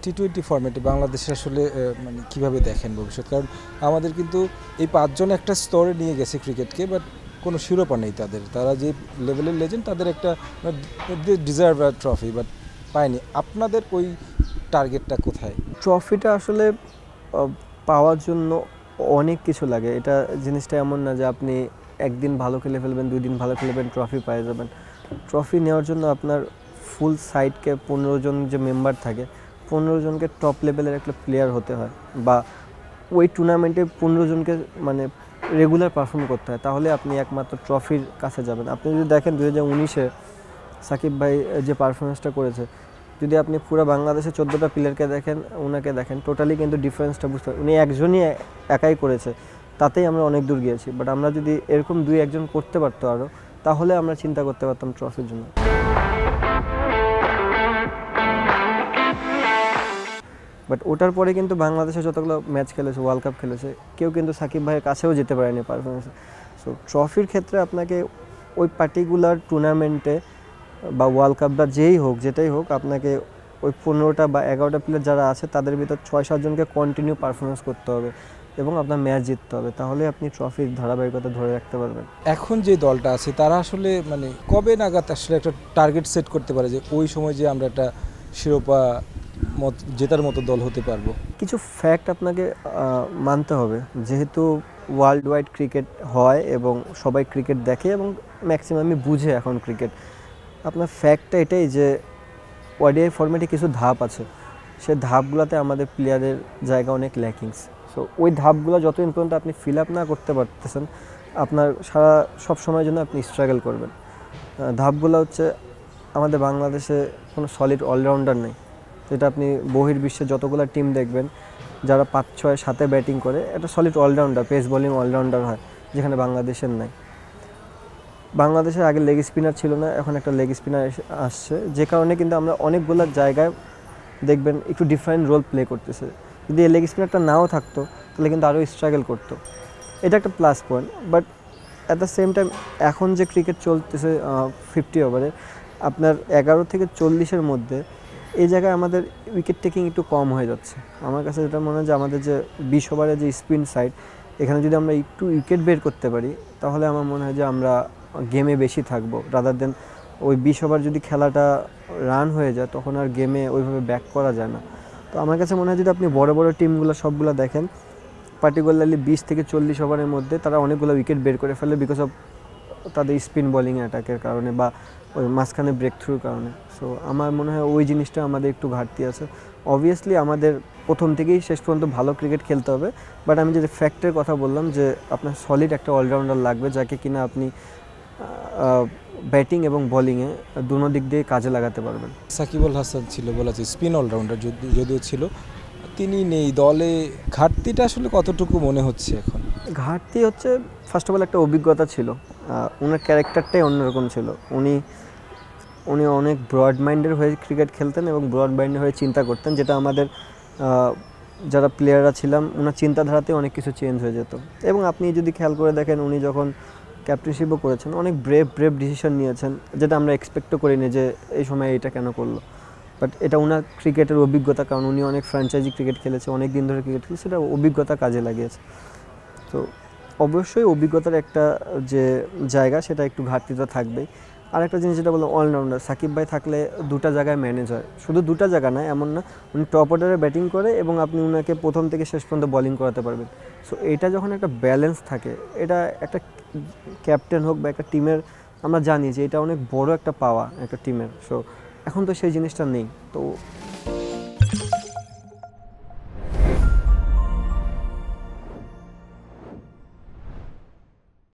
টি-20 ফরম্যাটে বাংলাদেশে আসলে মানে কীভাবে দেখেন ভবিষ্যৎ? কারণ আমাদের কিন্তু এই ৫ জন একটা স্তরে নিয়ে গেছে ক্রিকেটকে, বাট কোনো শিরোপা নেই তাদের। তারা যে লেভেলের লেজেন্ড, তাদের একটা ডিজার্ভ ট্রফি, বাট পায়নি। আপনাদের ওই টার্গেটটা কোথায়? ট্রফিটা আসলে পাওয়ার জন্য অনেক কিছু লাগে। এটা জিনিসটা এমন না যে আপনি একদিন ভালো খেলে ফেলবেন, ২ দিন ভালো খেলবেন, ট্রফি পেয়ে যাবেন। ট্রফি নেওয়ার জন্য আপনার ফুল সাইডকে ১৫ জন যে মেম্বার থাকে, ১৫ জনকে টপ লেভেলের একটা প্লেয়ার হতে হয়, বা ওই টুর্নামেন্টে ১৫ জনকে মানে রেগুলার পারফর্ম করতে হয়, তাহলে আপনি একমাত্র ট্রফির কাছে যাবেন। আপনি যদি দেখেন ২০১৯-এ সাকিব ভাই যে পারফরমেন্সটা করেছে, যদি আপনি পুরো বাংলাদেশের ১৪টা প্লেয়ারকে দেখেন, ওনাকে দেখেন, টোটালি কিন্তু ডিফারেন্সটা বুঝতে পারেন। উনি একজনই একাই করেছে, তাতেই আমরা অনেক দূর গিয়েছি। বাট আমরা যদি এরকম ২-১ জন করতে পারতো আরও, তাহলে আমরা চিন্তা করতে পারতাম ট্রফির জন্য। বাট ওটার পরে কিন্তু বাংলাদেশে যতগুলো ম্যাচ খেলেছে, ওয়ার্ল্ড কাপ খেলেছে, কেউ কিন্তু সাকিব ভাইয়ের কাছেও যেতে পারেনি পারফরমেন্সে। সো ট্রফির ক্ষেত্রে আপনাকে ওই পার্টিকুলার টুর্নামেন্টে বা ওয়ার্ল্ড কাপ বা যেই হোক, যেটাই হোক, আপনাকে ওই ১৫টা বা ১১টা প্লেয়ার যারা আছে তাদের ভিতর ৬-৭ জনকে কন্টিনিউ পারফরমেন্স করতে হবে এবং আপনার ম্যাচ জিততে হবে, তাহলে আপনি ট্রফির ধারাবাহিকতা ধরে রাখতে পারবেন। এখন যে দলটা আছে তারা আসলে মানে কবে নাগাদ আসলে একটা টার্গেট সেট করতে পারে যে ওই সময় যে আমরা একটা শিরোপা জেতার মতো দল হতে পারবো? কিছু ফ্যাক্ট আপনাকে মানতে হবে। যেহেতু ওয়ার্ল্ড ওয়াইড ক্রিকেট হয় এবং সবাই ক্রিকেট দেখে এবং ম্যাক্সিমামই বুঝে এখন ক্রিকেট, আপনার ফ্যাক্টটা এটাই যে ওডিআই ফরম্যাটে কিছু ধাপ আছে, সে ধাপগুলোতে আমাদের প্লেয়ারের জায়গা অনেক ল্যাকিংস। সো ওই ধাপগুলো যতদিন পর্যন্ত আপনি ফিল আপ না করতে পারতেছেন, আপনার সব সময়ের জন্য আপনি স্ট্রাগল করবেন। ধাপগুলো হচ্ছে, আমাদের বাংলাদেশে কোনো সলিড অলরাউন্ডার নেই, যেটা আপনি বহির্বিশ্বে যতগুলো টিম দেখবেন যারা ৫-৬-৭-এ ব্যাটিং করে, একটা solid allrounder, pace bowling allrounder হয়, যেখানে বাংলাদেশের নাই। বাংলাদেশের আগে লেগ স্পিনার ছিল না, এখন একটা লেগ স্পিনার আসছে, যে কারণে কিন্তু আমরা অনেকগুলো জায়গায় দেখবেন একটু ডিফারেন্ট রোল প্লে করতেছে। যদি এই লেগ স্পিনারটা নাও থাকতো, তাহলে কিন্তু আরও স্ট্রাগল করতো। এটা একটা plus point. But at the same time এখন যে ক্রিকেট চলতেছে 50 ওভারে, আপনার ১১ থেকে ৪০-এর মধ্যে এই জায়গায় আমাদের উইকেট টেকিং একটু কম হয়ে যাচ্ছে। আমার কাছে যেটা মনে হয় যে আমাদের যে ২০ ওভারের যে স্পিন সাইড, এখানে যদি আমরা একটু উইকেট বের করতে পারি, তাহলে আমার মনে হয় যে আমরা গেমে বেশি থাকবো, রাদার দেন ওই ২০ ওভার যদি খেলাটা রান হয়ে যায়, তখন আর গেমে ওইভাবে ব্যাক করা যায় না। তো আমার কাছে মনে হয় যদি আপনি বড় বড় টিমগুলো সবগুলো দেখেন, পার্টিকুলারলি ২০ থেকে ৪০ ওভারের মধ্যে তারা অনেকগুলো উইকেট বের করে ফেলে, বিকজ অফ তাদের স্পিন বোলিং অ্যাটাকের কারণে বা ওই মাঝখানে ব্রেক থ্রুর কারণে। সো আমার মনে হয় ওই জিনিসটা আমাদের একটু ঘাটতি আছে। অবভিয়াসলি আমাদের প্রথম থেকেই শেষ পর্যন্ত ভালো ক্রিকেট খেলতে হবে, বাট আমি যে ফ্যাক্টের কথা বললাম যে আপনার সলিড একটা অলরাউন্ডার লাগবে, যাকে কিনা আপনি ব্যাটিং এবং বোলিংয়ে দুনো দিক দিয়ে কাজে লাগাতে পারবেন। সাকিব আল হাসান ছিল বলা যায় স্পিন অলরাউন্ডার, যদিও ছিল, তিনি নেই দলে। ঘাটতিটা আসলে কতটুকু মনে হচ্ছে এখন? ঘাটতি হচ্ছে, ফার্স্ট অফ অল একটা অভিজ্ঞতা ছিল, ওনার ক্যারেক্টারটাই অন্যরকম ছিল। উনি অনেক ব্রড মাইন্ডের হয়ে ক্রিকেট খেলতেন এবং ব্রড মাইন্ডের হয়ে চিন্তা করতেন, যেটা আমাদের যারা প্লেয়াররা ছিলাম, ওনার চিন্তাধারাতে অনেক কিছু চেঞ্জ হয়ে যেত। এবং আপনি যদি খেয়াল করে দেখেন, উনি যখন ক্যাপ্টেনশিপও করেছেন, অনেক ব্রেভ ডিসিশন নিয়েছেন, যেটা আমরা এক্সপেক্টও করিনি যে এই সময় এটা কেন করলো। বাট এটা ওনার ক্রিকেটের অভিজ্ঞতা, কারণ উনি অনেক ফ্র্যাঞ্চাইজি ক্রিকেট খেলেছে, অনেক দিন ধরে ক্রিকেট খেলেছে, সেটা অভিজ্ঞতা কাজে লাগিয়েছে। তো অবশ্যই অভিজ্ঞতার একটা যে জায়গা, সেটা একটু ঘাটতি তো থাকবেই। আর একটা জিনিস যেটা বললাম, অলরাউন্ডার সাকিব ভাই থাকলে দুটা জায়গায় ম্যানেজ হয়। শুধু দুটা জায়গা না, এমন না, উনি টপ অর্ডারে ব্যাটিং করে এবং আপনি উনাকে প্রথম থেকে শেষ পর্যন্ত বোলিং করাতে পারবেন। সো এটা যখন একটা ব্যালেন্স থাকে, এটা একটা ক্যাপ্টেন হোক বা একটা টিমের, আমরা জানি যে এটা অনেক বড় একটা পাওয়া একটা টিমের। সো এখন তো সেই জিনিসটা নেই। তো